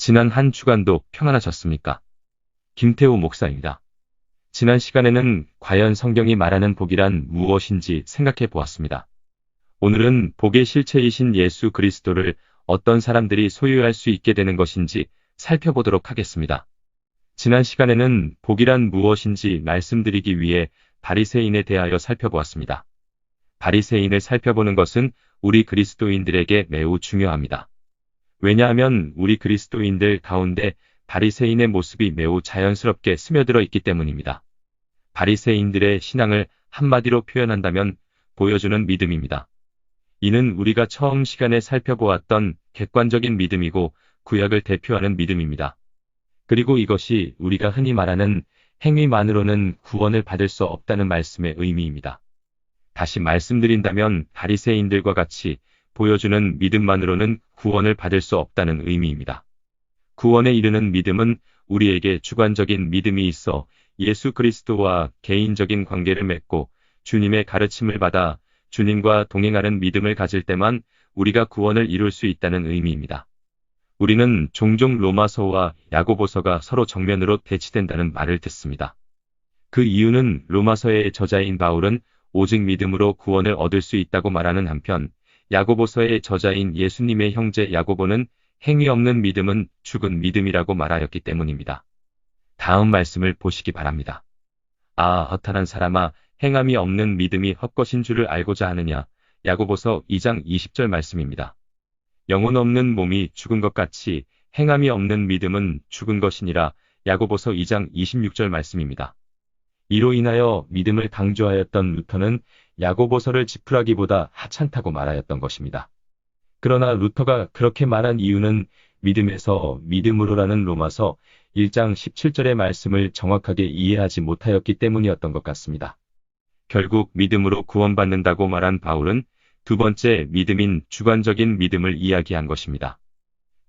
지난 한 주간도 평안하셨습니까? 김태우 목사입니다. 지난 시간에는 과연 성경이 말하는 복이란 무엇인지 생각해 보았습니다. 오늘은 복의 실체이신 예수 그리스도를 어떤 사람들이 소유할 수 있게 되는 것인지 살펴보도록 하겠습니다. 지난 시간에는 복이란 무엇인지 말씀드리기 위해 바리새인에 대하여 살펴보았습니다. 바리새인을 살펴보는 것은 우리 그리스도인들에게 매우 중요합니다. 왜냐하면 우리 그리스도인들 가운데 바리새인의 모습이 매우 자연스럽게 스며들어 있기 때문입니다. 바리새인들의 신앙을 한마디로 표현한다면 보여주는 믿음입니다. 이는 우리가 처음 시간에 살펴보았던 객관적인 믿음이고 구약을 대표하는 믿음입니다. 그리고 이것이 우리가 흔히 말하는 행위만으로는 구원을 받을 수 없다는 말씀의 의미입니다. 다시 말씀드린다면 바리새인들과 같이 보여주는 믿음만으로는 구원을 받을 수 없다는 의미입니다. 구원에 이르는 믿음은 우리에게 주관적인 믿음이 있어 예수 그리스도와 개인적인 관계를 맺고 주님의 가르침을 받아 주님과 동행하는 믿음을 가질 때만 우리가 구원을 이룰 수 있다는 의미입니다. 우리는 종종 로마서와 야고보서가 서로 정면으로 대치된다는 말을 듣습니다. 그 이유는 로마서의 저자인 바울은 오직 믿음으로 구원을 얻을 수 있다고 말하는 한편 야고보서의 저자인 예수님의 형제 야고보는 행위 없는 믿음은 죽은 믿음이라고 말하였기 때문입니다. 다음 말씀을 보시기 바랍니다. 아, 허탄한 사람아, 행함이 없는 믿음이 헛것인 줄을 알고자 하느냐. 야고보서 2장 20절 말씀입니다. 영혼 없는 몸이 죽은 것 같이 행함이 없는 믿음은 죽은 것이니라. 야고보서 2장 26절 말씀입니다. 이로 인하여 믿음을 강조하였던 루터는 야고보서를 지푸라기보다 하찮다고 말하였던 것입니다. 그러나 루터가 그렇게 말한 이유는 믿음에서 믿음으로라는 로마서 1장 17절의 말씀을 정확하게 이해하지 못하였기 때문이었던 것 같습니다. 결국 믿음으로 구원받는다고 말한 바울은 두 번째 믿음인 주관적인 믿음을 이야기한 것입니다.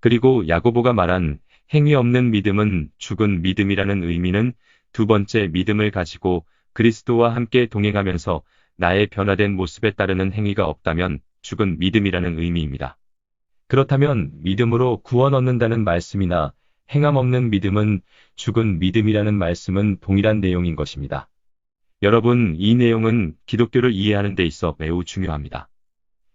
그리고 야고보가 말한 행위 없는 믿음은 죽은 믿음이라는 의미는 두 번째 믿음을 가지고 그리스도와 함께 동행하면서 나의 변화된 모습에 따르는 행위가 없다면 죽은 믿음이라는 의미입니다. 그렇다면 믿음으로 구원 얻는다는 말씀이나 행함 없는 믿음은 죽은 믿음이라는 말씀은 동일한 내용인 것입니다. 여러분, 이 내용은 기독교를 이해하는 데 있어 매우 중요합니다.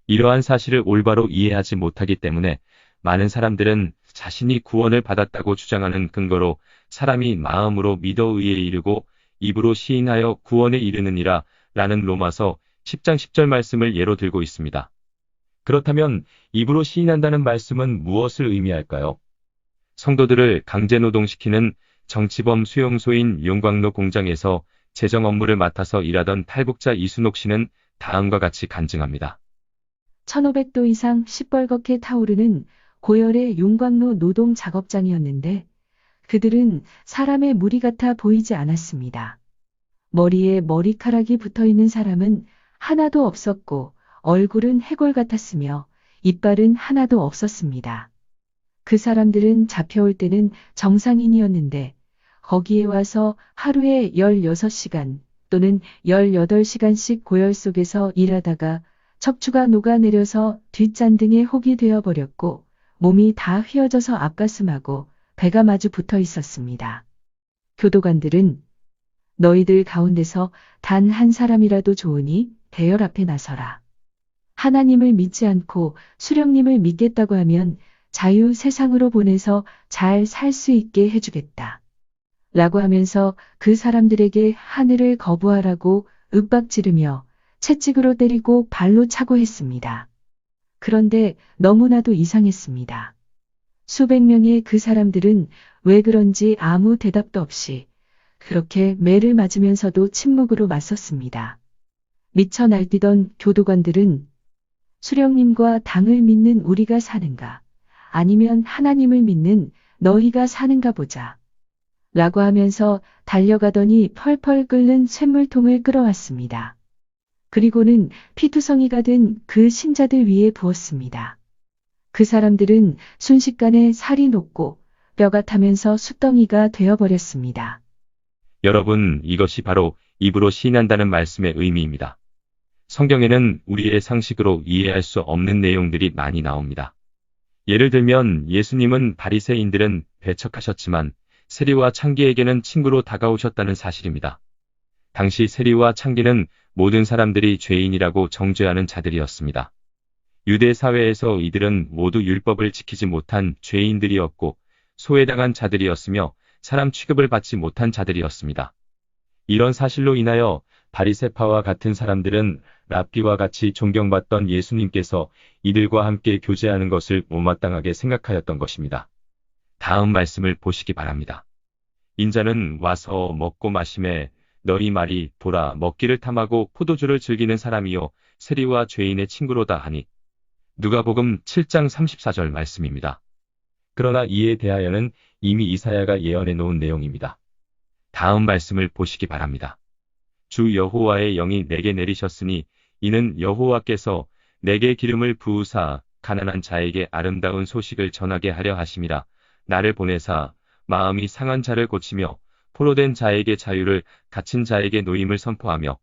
이러한 사실을 올바로 이해하지 못하기 때문에 많은 사람들은 자신이 구원을 받았다고 주장하는 근거로 사람이 마음으로 믿어 의에 이르고 입으로 시인하여 구원에 이르느니라 라는 로마서 10장 10절 말씀을 예로 들고 있습니다. 그렇다면 입으로 시인한다는 말씀은 무엇을 의미할까요? 성도들을 강제노동시키는 정치범 수용소인 용광로 공장에서 재정 업무를 맡아서 일하던 탈북자 이순옥 씨는 다음과 같이 간증합니다. 1500도 이상 시뻘겋게 타오르는 고열의 용광로 노동 작업장이었는데 그들은 사람의 무리 같아 보이지 않았습니다. 머리에 머리카락이 붙어있는 사람은 하나도 없었고 얼굴은 해골 같았으며 이빨은 하나도 없었습니다. 그 사람들은 잡혀올 때는 정상인이었는데 거기에 와서 하루에 16시간 또는 18시간씩 고열 속에서 일하다가 척추가 녹아내려서 뒷잔등에 혹이 되어버렸고 몸이 다 휘어져서 앞가슴하고 배가 마주 붙어 있었습니다. 교도관들은 너희들 가운데서 단 한 사람이라도 좋으니 대열 앞에 나서라. 하나님을 믿지 않고 수령님을 믿겠다고 하면 자유 세상으로 보내서 잘 살 수 있게 해주겠다. 라고 하면서 그 사람들에게 하늘을 거부하라고 윽박지르며 채찍으로 때리고 발로 차고 했습니다. 그런데 너무나도 이상했습니다. 수백 명의 그 사람들은 왜 그런지 아무 대답도 없이 그렇게 매를 맞으면서도 침묵으로 맞섰습니다. 미쳐 날뛰던 교도관들은 수령님과 당을 믿는 우리가 사는가, 아니면 하나님을 믿는 너희가 사는가 보자. 라고 하면서 달려가더니 펄펄 끓는 쇳물통을 끌어왔습니다. 그리고는 피투성이가 된 그 신자들 위에 부었습니다. 그 사람들은 순식간에 살이 녹고 뼈가 타면서 숯덩이가 되어버렸습니다. 여러분, 이것이 바로 입으로 시인한다는 말씀의 의미입니다. 성경에는 우리의 상식으로 이해할 수 없는 내용들이 많이 나옵니다. 예를 들면 예수님은 바리새인들은 배척하셨지만 세리와 창기에게는 친구로 다가오셨다는 사실입니다. 당시 세리와 창기는 모든 사람들이 죄인이라고 정죄하는 자들이었습니다. 유대 사회에서 이들은 모두 율법을 지키지 못한 죄인들이었고 소외당한 자들이었으며 사람 취급을 받지 못한 자들이었습니다. 이런 사실로 인하여 바리새파와 같은 사람들은 랍비와 같이 존경받던 예수님께서 이들과 함께 교제하는 것을 못마땅하게 생각하였던 것입니다. 다음 말씀을 보시기 바랍니다. 인자는 와서 먹고 마시매 너희 말이 보라 먹기를 탐하고 포도주를 즐기는 사람이요 세리와 죄인의 친구로다 하니 누가복음 7장 34절 말씀입니다. 그러나 이에 대하여는 이미 이사야가 예언해 놓은 내용입니다. 다음 말씀을 보시기 바랍니다. 주 여호와의 영이 내게 내리셨으니 이는 여호와께서 내게 기름을 부으사 가난한 자에게 아름다운 소식을 전하게 하려 하심이라. 나를 보내사 마음이 상한 자를 고치며 포로된 자에게 자유를 갇힌 자에게 노임을 선포하며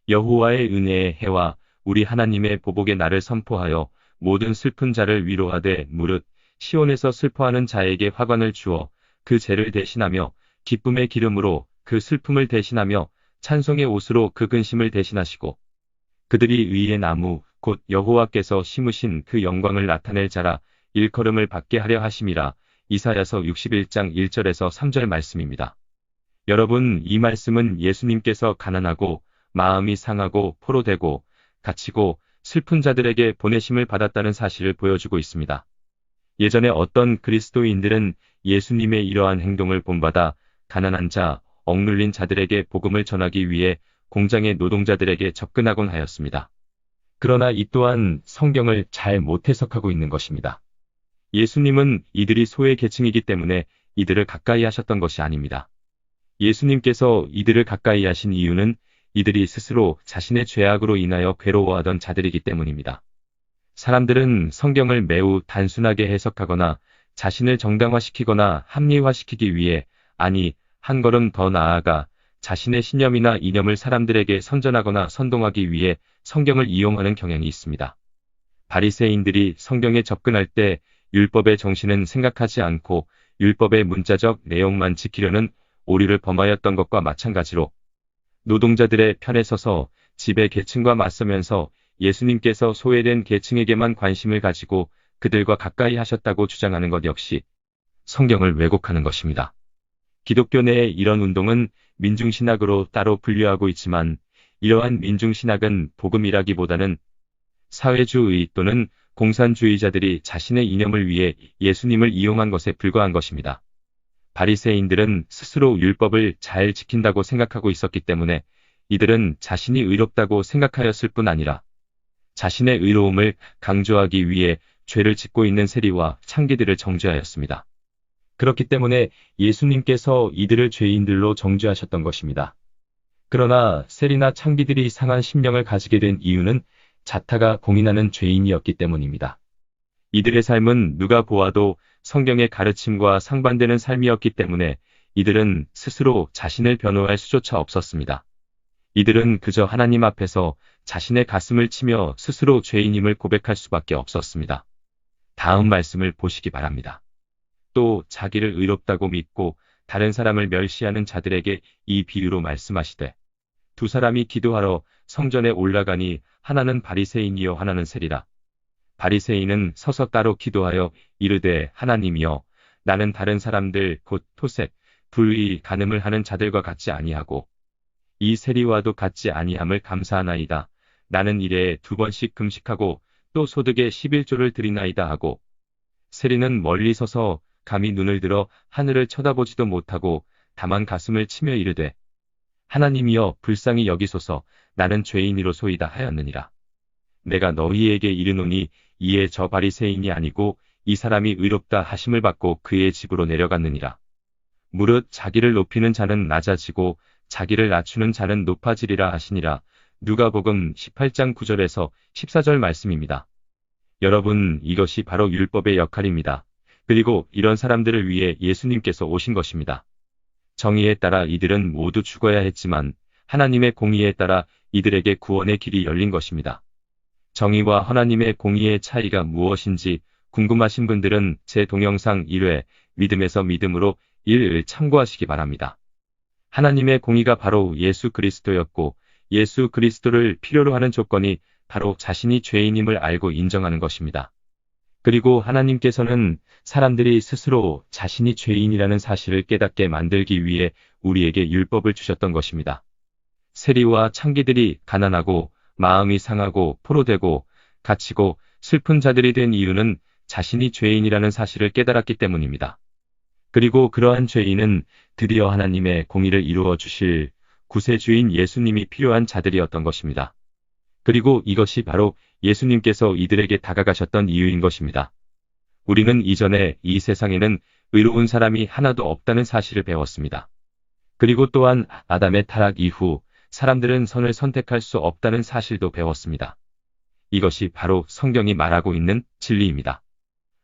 여호와의 은혜의 해와 우리 하나님의 보복의 날을 선포하여 모든 슬픈 자를 위로하되 무릇 시온에서 슬퍼하는 자에게 화관을 주어 그 죄를 대신하며 기쁨의 기름으로 그 슬픔을 대신하며 찬송의 옷으로 그 근심을 대신하시고 그들이 의의 나무 곧 여호와께서 심으신 그 영광을 나타낼 자라 일컬음을 받게 하려 하심이라. 이사야서 61장 1절에서 3절 말씀입니다. 여러분, 이 말씀은 예수님께서 가난하고 마음이 상하고 포로되고 갇히고 슬픈 자들에게 보내심을 받았다는 사실을 보여주고 있습니다. 예전에 어떤 그리스도인들은 예수님의 이러한 행동을 본받아 가난한 자, 억눌린 자들에게 복음을 전하기 위해 공장의 노동자들에게 접근하곤 하였습니다. 그러나 이 또한 성경을 잘 못 해석하고 있는 것입니다. 예수님은 이들이 소외 계층이기 때문에 이들을 가까이 하셨던 것이 아닙니다. 예수님께서 이들을 가까이 하신 이유는 이들이 스스로 자신의 죄악으로 인하여 괴로워하던 자들이기 때문입니다. 사람들은 성경을 매우 단순하게 해석하거나 자신을 정당화시키거나 합리화시키기 위해 아니, 한 걸음 더 나아가 자신의 신념이나 이념을 사람들에게 선전하거나 선동하기 위해 성경을 이용하는 경향이 있습니다. 바리새인들이 성경에 접근할 때 율법의 정신은 생각하지 않고 율법의 문자적 내용만 지키려는 오류를 범하였던 것과 마찬가지로 노동자들의 편에 서서 지배 계층과 맞서면서 예수님께서 소외된 계층에게만 관심을 가지고 그들과 가까이 하셨다고 주장하는 것 역시 성경을 왜곡하는 것입니다. 기독교 내의 이런 운동은 민중신학으로 따로 분류하고 있지만 이러한 민중신학은 복음이라기보다는 사회주의 또는 공산주의자들이 자신의 이념을 위해 예수님을 이용한 것에 불과한 것입니다. 바리새인들은 스스로 율법을 잘 지킨다고 생각하고 있었기 때문에 이들은 자신이 의롭다고 생각하였을 뿐 아니라 자신의 의로움을 강조하기 위해 죄를 짓고 있는 세리와 창기들을 정죄하였습니다. 그렇기 때문에 예수님께서 이들을 죄인들로 정죄하셨던 것입니다. 그러나 세리나 창기들이 상한 심령을 가지게 된 이유는 자타가 공인하는 죄인이었기 때문입니다. 이들의 삶은 누가 보아도 성경의 가르침과 상반되는 삶이었기 때문에 이들은 스스로 자신을 변호할 수조차 없었습니다. 이들은 그저 하나님 앞에서 자신의 가슴을 치며 스스로 죄인임을 고백할 수밖에 없었습니다. 다음 말씀을 보시기 바랍니다. 또 자기를 의롭다고 믿고 다른 사람을 멸시하는 자들에게 이 비유로 말씀하시되 두 사람이 기도하러 성전에 올라가니 하나는 바리새인이요 하나는 세리라. 바리새인은 서서 따로 기도하여 이르되 하나님이여 나는 다른 사람들 곧 토색, 불의, 간음을 하는 자들과 같지 아니하고 이 세리와도 같지 아니함을 감사하나이다. 나는 일에 2번씩 금식하고 또 소득의 11조를 드리나이다 하고 세리는 멀리 서서 감히 눈을 들어 하늘을 쳐다보지도 못하고 다만 가슴을 치며 이르되 하나님이여 불쌍히 여기소서 나는 죄인이로소이다 하였느니라. 내가 너희에게 이르노니 이에 저 바리새인이 아니고 이 사람이 의롭다 하심을 받고 그의 집으로 내려갔느니라. 무릇 자기를 높이는 자는 낮아지고 자기를 낮추는 자는 높아지리라 하시니라. 누가복음 18장 9절에서 14절 말씀입니다. 여러분, 이것이 바로 율법의 역할입니다. 그리고 이런 사람들을 위해 예수님께서 오신 것입니다. 정의에 따라 이들은 모두 죽어야 했지만 하나님의 공의에 따라 이들에게 구원의 길이 열린 것입니다. 정의와 하나님의 공의의 차이가 무엇인지 궁금하신 분들은 제 동영상 1회 믿음에서 믿음으로 1을 참고하시기 바랍니다. 하나님의 공의가 바로 예수 그리스도였고 예수 그리스도를 필요로 하는 조건이 바로 자신이 죄인임을 알고 인정하는 것입니다. 그리고 하나님께서는 사람들이 스스로 자신이 죄인이라는 사실을 깨닫게 만들기 위해 우리에게 율법을 주셨던 것입니다. 세리와 창기들이 가난하고 마음이 상하고 포로되고 갇히고 슬픈 자들이 된 이유는 자신이 죄인이라는 사실을 깨달았기 때문입니다. 그리고 그러한 죄인은 드디어 하나님의 공의를 이루어 주실 구세주인 예수님이 필요한 자들이었던 것입니다. 그리고 이것이 바로 예수님께서 이들에게 다가가셨던 이유인 것입니다. 우리는 이전에 이 세상에는 의로운 사람이 하나도 없다는 사실을 배웠습니다. 그리고 또한 아담의 타락 이후 사람들은 선을 선택할 수 없다는 사실도 배웠습니다. 이것이 바로 성경이 말하고 있는 진리입니다.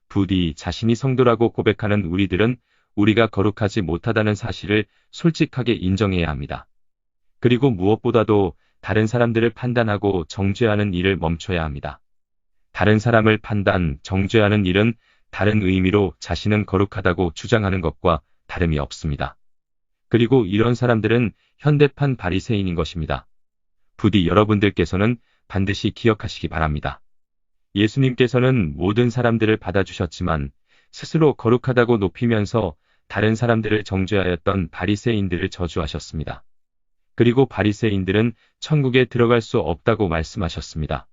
부디 자신이 성도라고 고백하는 우리들은 우리가 거룩하지 못하다는 사실을 솔직하게 인정해야 합니다. 그리고 무엇보다도 다른 사람들을 판단하고 정죄하는 일을 멈춰야 합니다. 다른 사람을 판단, 정죄하는 일은 다른 의미로 자신은 거룩하다고 주장하는 것과 다름이 없습니다. 그리고 이런 사람들은 현대판 바리새인인 것입니다. 부디 여러분들께서는 반드시 기억하시기 바랍니다. 예수님께서는 모든 사람들을 받아주셨지만 스스로 거룩하다고 높이면서 다른 사람들을 정죄하였던 바리새인들을 저주하셨습니다. 그리고 바리새인들은 천국에 들어갈 수 없다고 말씀하셨습니다.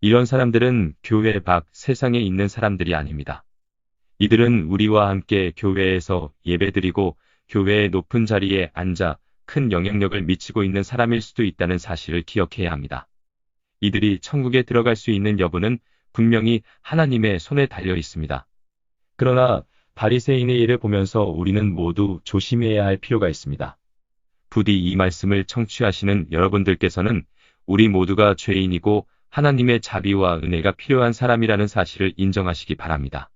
이런 사람들은 교회 밖 세상에 있는 사람들이 아닙니다. 이들은 우리와 함께 교회에서 예배드리고 교회의 높은 자리에 앉아 큰 영향력을 미치고 있는 사람일 수도 있다는 사실을 기억해야 합니다. 이들이 천국에 들어갈 수 있는 여부는 분명히 하나님의 손에 달려 있습니다. 그러나 바리새인의 예를 보면서 우리는 모두 조심해야 할 필요가 있습니다. 부디 이 말씀을 청취하시는 여러분들께서는 우리 모두가 죄인이고 하나님의 자비와 은혜가 필요한 사람이라는 사실을 인정하시기 바랍니다.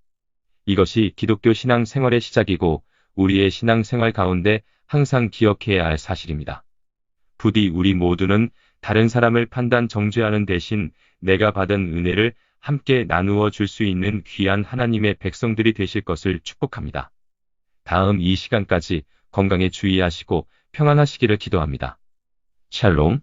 이것이 기독교 신앙 생활의 시작이고 우리의 신앙 생활 가운데 항상 기억해야 할 사실입니다. 부디 우리 모두는 다른 사람을 판단 정죄하는 대신 내가 받은 은혜를 함께 나누어 줄 수 있는 귀한 하나님의 백성들이 되실 것을 축복합니다. 다음 이 시간까지 건강에 주의하시고 평안하시기를 기도합니다. 샬롬.